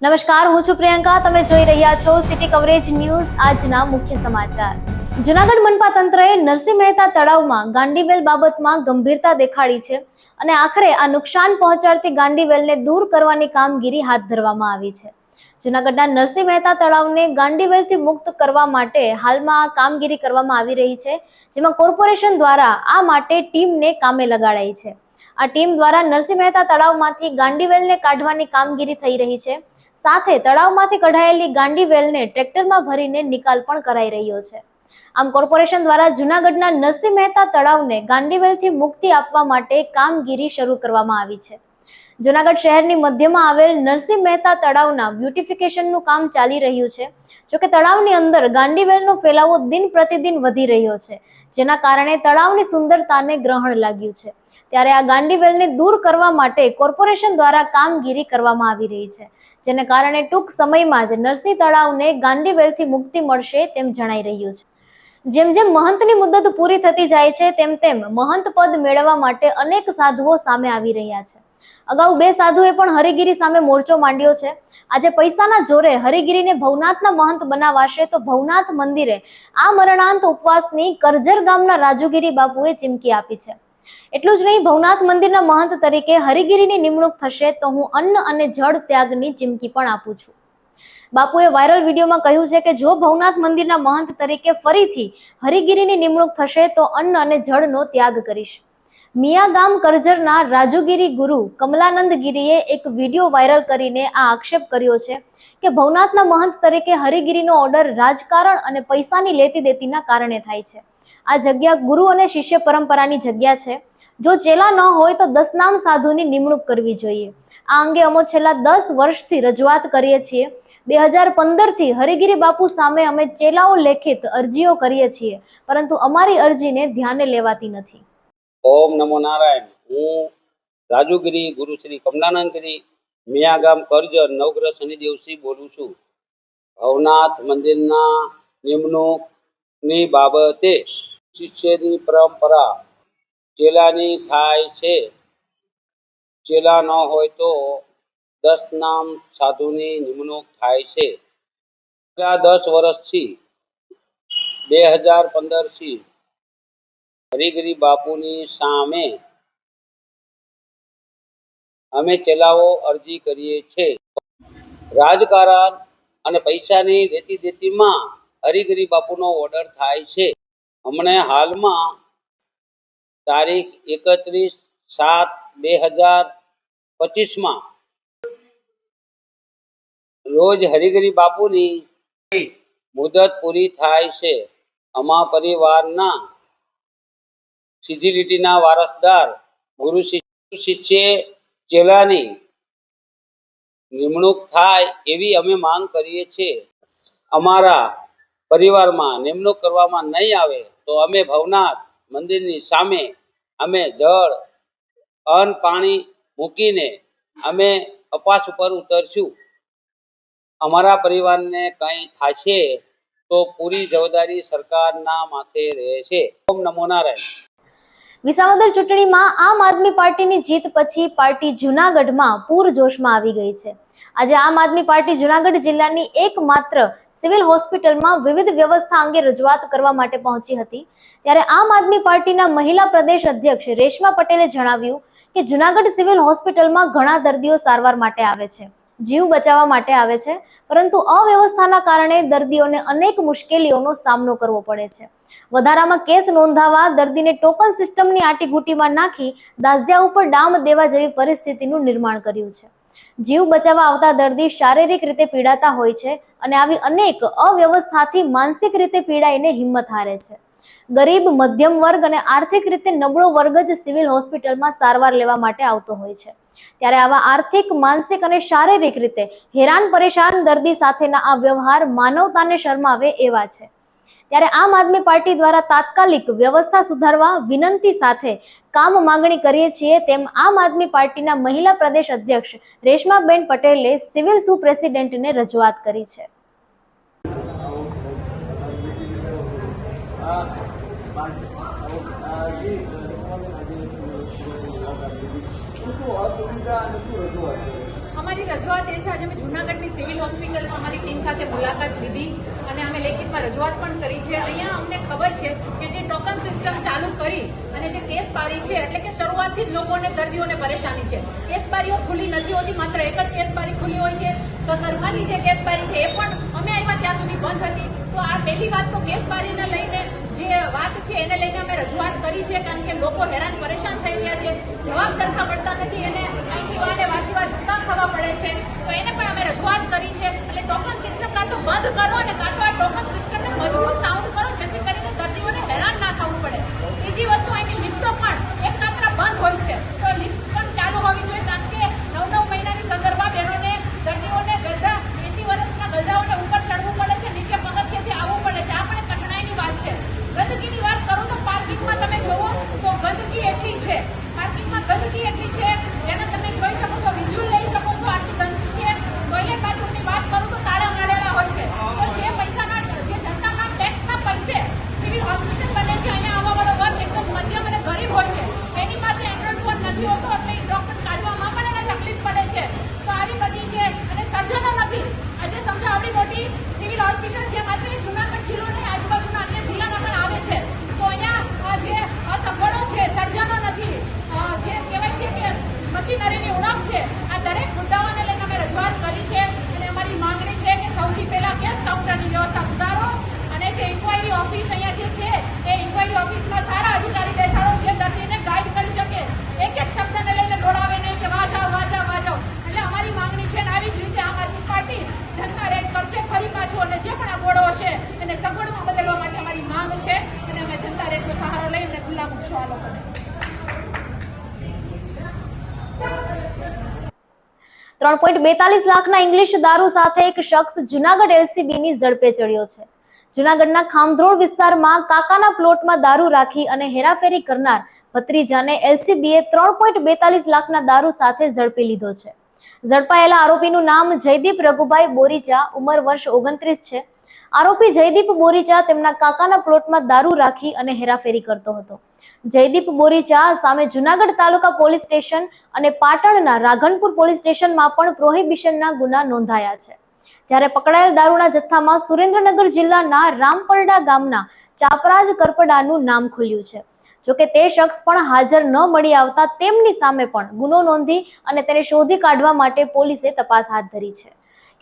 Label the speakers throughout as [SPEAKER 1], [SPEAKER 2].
[SPEAKER 1] નમસ્કાર, હું છું પ્રિયંકા. તમે જોઈ રહ્યા છો સિટી કવરેજ ન્યૂઝ. આજના મુખ્ય સમાચાર. જૂનાગઢ મનપા તંત્રએ નરસિંહ મહેતા તળાવમાં ગાંડીવેલ બાબતમાં ગંભીરતા દેખાડી છે અને આખરે આ નુકસાન પહોંચાડતી ગાંડીવેલને દૂર કરવાની કામગીરી હાથ ધરવામાં આવી છે. જૂનાગઢના નરસિંહ મહેતા તળાવને ગાંડીવેલથી મુક્ત કરવા માટે હાલમાં આ કામગીરી કરવામાં આવી રહી છે, જેમાં કોર્પોરેશન દ્વારા આ માટે ટીમને કામે લગાડાઈ છે. આ ટીમ દ્વારા નરસિંહ મહેતા તળાવમાંથી ગાંડીવેલને કાઢવાની કામગીરી થઈ રહી છે. સાથે તળાવમાંથી કઢાયેલી ગાંડીવેલને ટ્રેક્ટરમાં ભરીને નિકાલ પણ કરાઈ રહ્યો છે. આમ કોર્પોરેશન દ્વારા જૂનાગઢના નરસિંહ મહેતા તળાવને ગાંડીવેલથી મુક્તિ આપવા માટે કામગીરી શરૂ કરવામાં આવી છે. જૂનાગઢ શહેરની મધ્યમાં આવેલ નરસિંહ મહેતા તળાવના બ્યુટિફિકેશનનું કામ ચાલી રહ્યું છે. જોકે તળાવની અંદર ગાંડીવેલનો ફેલાવો દિન પ્રતિદિન વધી રહ્યો છે, જેના કારણે તળાવની સુંદરતાને ગ્રહણ લાગ્યું છે. ત્યારે આ ગાંડીવેલને દૂર કરવા માટે કોર્પોરેશન દ્વારા કામગીરી કરવામાં આવી રહી છે, જેને કારણે ટૂંક સમયમાં જ નરસિંહ તળાવને ગાંડીવેલથી મુક્તિ મળશે તેમ જણાઈ રહ્યું છે. જેમ જેમ મહંતની મુદત પૂરી થતી જાય છે તેમ તેમ મહંત પદ મેળવવા માટે અનેક સાધુઓ સામે આવી રહ્યા છે. અગાઉ 2 સાધુએ પણ હરિગીરી સામે મોરચો માંડ્યો છે. આજે પૈસાના જોરે હરિગીરીને ભવનાથના મહંત બનાવાશે તો ભવનાથ મંદિરે આ મરણાંત ઉપવાસની કરજર ગામના રાજુગીરી બાપુએ ચીમકી આપી છે. એટલું જ નહીં, ભવનાથ મંદિરના મહંત તરીકે હરિગીરીની નિમણૂક થશે તો હું અન્ન અને જળ ત્યાગની ચીમકી પણ આપું છું. બાપુએ વાયરલ વિડીયોમાં કહ્યું છે કે જો ભવનાથ મંદિરના મહંત તરીકે ફરીથી હરિગીરીની નિમણૂક થશે તો અન્ન અને જળનો ત્યાગ કરીશ. મિયા ગામ કરજરના રાજુગીરી ગુરુ કમલાનંદ ગીરીએ એક વિડીયો વાયરલ કરીને આ આક્ષેપ કર્યો છે કે ભવનાથના મહંત તરીકે હરિગીરીનો ઓર્ડર રાજકારણ અને પૈસાની લેતી દેતીના કારણે થાય છે. આ જગ્યા ગુરુ અને શિષ્ય પરંપરાની જગ્યા છે. જો ચેલા ન હોય તો 10 નામ સાધુની નિમણૂક કરવી જોઈએ. આ અંગે અમે છેલ્લા 10 વર્ષથી રજૂઆત કરીએ છીએ. 2015થી હરિગીરી બાપુ સામે અમે ચેલાઓ લેખિત અરજીઓ કરીએ છીએ, પરંતુ અમારી અરજીને ધ્યાને લેવાતી નથી.
[SPEAKER 2] ઓમ નમો નારાયણ. હું રાજુગીરી ગુરુ શ્રી કમલાનંદ ગીરી મિયા ગામ કરજર નવગ્રહ શનિદેવસિંહ બોલું છું. ભવનાથ મંદિરના નિમણૂકની બાબતે શિષ્યની પરંપરા ચેલાની થાય છે. ચેલા ન હોય તો 10 નામ સાધુની નિમણૂક થાય છે. છેલ્લા 10 વર્ષથી 2015થી હરિગીરી બાપુની સામે અમે ચેલાઓ અરજી કરીએ છીએ. રાજકારણ અને પૈસાની લેતી દેતીમાં હરિગીરી બાપુનો ઓર્ડર થાય છે. હમણે હાલમાં તારીખ 31/7/2025 રોજ હરિગીરી બાપુની મુદત પૂરી થાય છે. અમારા પરિવારના સીધી લીટીના વારસદાર ગુરુ શિષ્ય ચેલાની નિમણૂક થાય એવી અમે માંગ કરીએ છીએ. અમારા પરિવારમાં નિમણૂક કરવામાં નહીં આવે તો અમે ભવનાથ મંદિરની સામે અમે જળ અન્ન પાણી મૂકીને અમે અપાસ ઉપર ઉતરશું. અમારા પરિવારને કંઈ થશે તો પૂરી જવાબદારી સરકારના માથે રહેશે. ઓમ નમો નારાયણ.
[SPEAKER 1] વિસાવદર ચૂંટણીમાં આમ આદમી પાર્ટીની જીત પછી પાર્ટી જૂનાગઢમાં પૂરજોશમાં આવી ગઈ છે. આજે આમ આદમી પાર્ટી જૂનાગઢ જિલ્લાની એકમાત્ર સિવિલ હોસ્પિટલમાં વિવિધ વ્યવસ્થા અંગે રજૂઆત કરવા માટે પહોંચી હતી. ત્યારે આમ આદમી પાર્ટીના મહિલા પ્રદેશ અધ્યક્ષ રેશમા પટેલે જણાવ્યું કે જૂનાગઢ સિવિલ હોસ્પિટલમાં ઘણા દર્દીઓ સારવાર માટે આવે છે, જીવ બચાવવા માટે આવે છે, પરંતુ અવ્યવસ્થાના કારણે દર્દીઓને અનેક મુશ્કેલીઓનો સામનો કરવો પડે છે. વધારામાં કેસ નોંધાવા દર્દીને ટોકન સિસ્ટમની આટીઘૂટીમાં નાખી દાઝ્યા ઉપર ડામ દેવા જેવી પરિસ્થિતિનું નિર્માણ કર્યું છે. જીવ બચાવવા આવતા દર્દી શારીરિક રીતે પીડાતા હોય છે અને આવી અનેક અવ્યવસ્થાથી માનસિક રીતે પીડાઈને હિંમત હારે છે. ગરીબ, મધ્યમ વર્ગ અને આર્થિક રીતે નબળો વર્ગ જ સિવિલ હોસ્પિટલમાં સારવાર લેવા માટે આવતો હોય છે. ત્યારે આવા આર્થિક, માનસિક અને શારીરિક રીતે હેરાન પરેશાન દર્દી સાથેના આ વ્યવહાર માનવતાને શરમાવે એવા છે. ત્યારે આમ આદમી પાર્ટી દ્વારા તાત્કાલિક વ્યવસ્થા સુધારવા વિનંતી સાથે કામ માંગણી કરીએ છીએ તેમ આમ આદમી પાર્ટીના મહિલા પ્રદેશ અધ્યક્ષ રેશમાબેન પટેલે સિવિલ સુપ્રેસિડેન્ટને રજૂઆત કરી છે.
[SPEAKER 3] અમારી રજૂઆત એ છે, આજે અમે જૂનાગઢની સિવિલ હોસ્પિટલમાં અમારી ટીમ સાથે મુલાકાત લીધી અને અમે લેખિતમાં રજૂઆત પણ કરી છે. અહીંયા અમને ખબર છે કે જે ટોકન સિસ્ટમ ચાલુ કરી અને જે કેસ બારી છે, એટલે કે શરૂઆતથી જ લોકોને દર્દીઓને પરેશાની છે. કેસ બારીઓ ખુલ્લી નથી હોતી, માત્ર એક જ કેસ બારી ખુલ્લી હોય છે. તો નર્મલી જે કેસ બારી છે એ પણ અમે આવ્યા ત્યાં સુધી બંધ હતી. તો આ પહેલી વાત તો કેસ બારીને લઈને જે વાત છે એને લઈને અમે રજૂઆત કરી છે, કારણ કે લોકો હેરાન પરેશાન થઈ રહ્યા છે, જવાબ સરખા મળતા નથી, એને અહીંથી વાને વાતથી વાત ધક્કા ખાવા પડે છે. તો એને પણ અમે રજૂઆત કરી છે. એટલે ટોકન સિસ્ટમ કાં તો બંધ કરો અને કાં તો આ ટોકન સિસ્ટમને મજબૂત સાઉન્ડ કરો, જેથી કરીને દર્દીઓને હેરાન ના થવું પડે. બીજી વસ્તુ, અહીંની લિફ્ટો પણ એક માત્ર બંધ હોય છે, તો લિફ્ટ પણ ચાલુ હોવી જોઈએ, કારણ કે 9 મહિનાની સંદર્ભમાં બહેનોને દર્દીઓને ગલદા 80 વર્ષના ગલદાઓને ઉપર ચડવું પડે છે, નીચે પગથિયેથી આવવું પડે છે. આ પણ એક કઠણાઈની વાત છે. ગંદકીની વાત કરું તો પાર્કિંગમાં તમે જોવો તો ગંદકી એટલી છે, પાર્કિંગમાં ગંદકી એટલી છે જેને તમે જોઈ શકો છો, વિઝ્યુઅલ લઈ શકો છો. આટલી ગંદકી છે. ટોયલેટ બાથરૂમની વાત કરું તો તાળા મારેલા હોય છે. તો જે પૈસાના, જે જનતાના ટેક્સના પૈસે સિવિલ હોસ્પિટલ બને છે, અહીંયા આવવાવાળો વર્ગ એકદમ મધ્યમ અને ગરીબ હોય છે, એની પાસે એન્ટ્રન્સ પણ નથી હોતો, એટલે ડોક્ટર કાઢવામાં પણ એને તકલીફ પડે છે. તો આવી બધી છે. અને સર્જનો નથી. આજે સમજો આવડી મોટી સિવિલ હોસ્પિટલ જે માત્ર જૂનાગઢ જિલ્લો નહીં, આજુબાજુના અન્ય જિલ્લાના પણ આવે છે. તો અહીંયા જે અસગવડો છે, સર્જનો નથી, જે કહેવાય છે કે મશીનરીની ઉણપ છે, આ દરેક મુદ્દાઓને લઈને અમે રજૂઆત કરી છે. અને અમારી માંગણી છે કે સૌથી પહેલા કેસ કાઉન્ટરની વ્યવસ્થા સુધારો અને જે ઇન્ક્વાયરી ઓફિસ અહીંયા જે છે એ ઇન્ક્વાયરી ઓફિસમાં સારા અધિકારી બેસાડો, જે દર્દીને ગાઈડ કરી શકે, એક એક શબ્દને લઈને દોડાવે નહીં કે વાહ જાઓ વાહ જાઓ વાહ જાઓ. એટલે અમારી માંગણી છે. અને આવી જ રીતે આમ આદમી પાર્ટી જનતા રેડ કરશે ફરી પાછું, અને જે પણ અગવડો હશે એને સગવડમાં બદલવા માટે અમારી માંગ છે. અને અમે જનતા રેડનો સહારો લઈને ખુલ્લા મૂકશું આ લોકોને.
[SPEAKER 1] 3.42 લાખના ઇંગ્લિશ દારૂ સાથે એક શખ્સ જૂનાગઢ એલસીબીની ઝડપે ચડ્યો છે. જૂનાગઢના ખામધ્રોળ વિસ્તારમાં કાકાના પ્લોટમાં દારૂ રાખી અને હેરાફેરી કરનાર ભત્રીજાને એલસીબીએ 3.42 લાખના દારૂ સાથે ઝડપી લીધો છે. ઝડપાયેલા આરોપીનું નામ જયદીપ રઘુભાઈ બોરીચા, ઉંમર વર્ષ 29 છે. આરોપી જયદીપ બોરીચા તેમના કાકાના પ્લોટમાં દારૂ રાખી અને હેરાફેરી કરતો હતો. જયદીપ બોરીચા સામે જૂનાગઢ તાલુકા પોલીસ સ્ટેશન અને પાટણના રાધનપુર પોલીસ સ્ટેશનમાં પણ પ્રોહિબિશનના ગુના નોંધાયા છે. જ્યારે પકડાયેલ દારૂના જથ્થામાં સુરેન્દ્રનગર જિલ્લાના રામપરડા ગામના ચાપરાજ કરપડાનું નામ ખુલ્યું છે. જોકે તે શખ્સ પણ હાજર ન મળી આવતા તેમની સામે પણ ગુનો નોંધી અને તેને શોધી કાઢવા માટે પોલીસે તપાસ હાથ ધરી છે.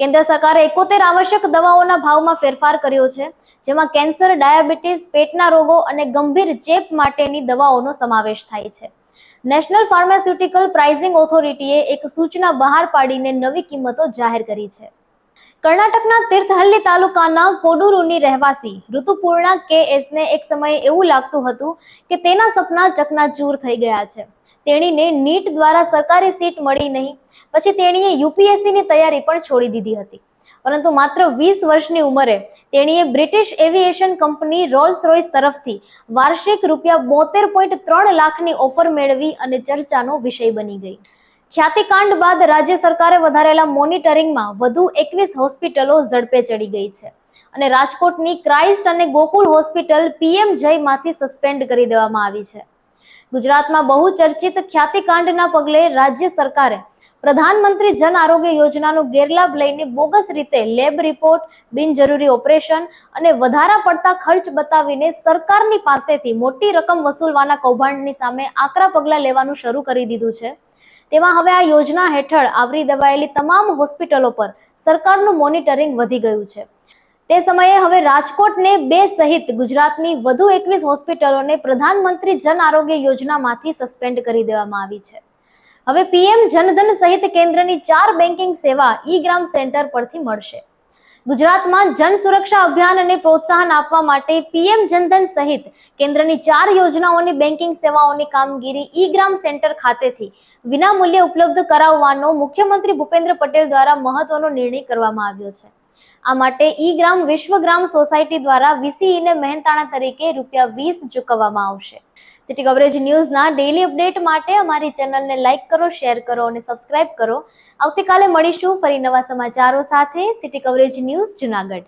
[SPEAKER 1] કેન્દ્ર સરકારે 71 આવશ્યક દવાઓના ભાવમાં ફેરફાર કર્યો છે, જેમાં કેન્સર, ડાયાબિટીસ, પેટના રોગો અને ગંભીર ચેપ માટેની દવાઓનો સમાવેશ થાય છે. નેશનલ ફાર્માસ્યુટિકલ પ્રાઇસિંગ ઓથોરિટીએ એક સૂચના બહાર પાડીને નવી કિંમતો જાહેર કરી છે. કર્ણાટકના તીર્થહલ્લી તાલુકાના કોડુરુની રહેવાસી ઋતુપૂર્ણા KSને એક સમયે એવું લાગતું હતું કે તેના સપના ચકનાચૂર થઈ ગયા છે. તેણીને નીટ દ્વારા સરકારી સીટ મળી નહીં. પછી તેણીએ UPSCની તૈયારી પણ છોડી દીધી હતી. પરંતુ માત્ર 20 વર્ષની ઉંમરે તેણીએ British aviation company Rolls Royce તરફથી વાર્ષિક ₹72.3 લાખની ઓફર મેળવી અને ચર્ચાનો વિષય બની ગઈ. ખ્યાતિકાંડ બાદ રાજ્ય સરકારે વધારેલા મોનિટરિંગમાં વધુ 21 હોસ્પિટલો ઝડપે ચડી ગઈ છે અને રાજકોટની ક્રાઇસ્ટ અને ગોકુલ હોસ્પિટલ PM જયમાંથી સસ્પેન્ડ કરી દેવામાં આવી છે. ગુજરાતમાં બહુ ચર્ચિત ખ્યાતિકાંડના પગલે રાજ્ય સરકારે પ્રધાનમંત્રી જન આરોગ્ય યોજનાનો ગેરલાભ લઈને બોગસ રીતે લેબ રિપોર્ટ, બિનજરૂરી ઓપરેશન અને વધારા પડતા ખર્ચ બતાવીને સરકારની પાસેથી મોટી રકમ વસૂલવાના કૌભાંડની સામે આકરા પગલાં લેવાનું શરૂ કરી દીધું છે. તેમાં હવે આ યોજના હેઠળ આવરી દેવાયેલી તમામ હોસ્પિટલો પર સરકારનું મોનિટરિંગ વધી ગયું છે. તે સમયે હવે રાજકોટને 2 સહિત ગુજરાતની વધુ 21 હોસ્પિટલોને પ્રધાનમંત્રી જન આરોગ્ય યોજનામાંથી સસ્પેન્ડ કરી દેવામાં આવી છે. હવે PM જનધન સહિત કેન્દ્રની 4 બેન્કિંગ સેવા ઈ-ગ્રામ સેન્ટર પરથી મળશે. ગુજરાતમાં જન સુરક્ષા અભિયાનને પ્રોત્સાહન આપવા માટે PM જનધન સહિત કેન્દ્રની 4 યોજનાઓની બેન્કિંગ સેવાઓની કામગીરી ઈ-ગ્રામ સેન્ટર ખાતેથી વિનામૂલ્યે ઉપલબ્ધ કરાવવાનો મુખ્યમંત્રી ભૂપેન્દ્ર પટેલ દ્વારા મહત્વનો નિર્ણય કરવામાં આવ્યો છે. આ માટે ઈ-ગ્રામ વિશ્વગ્રામ સોસાયટી દ્વારા VCEને મહેનતાણા તરીકે ₹20 ચૂકવવામાં આવશે. સિટી કવરેજ ન્યૂઝના ડેઇલી અપડેટ માટે અમારી ચેનલને લાઇક કરો, શેર કરો અને સબસ્ક્રાઇબ કરો. આવતીકાલે મળીશું ફરી નવા સમાચારો સાથે. City coverage news Junagadh.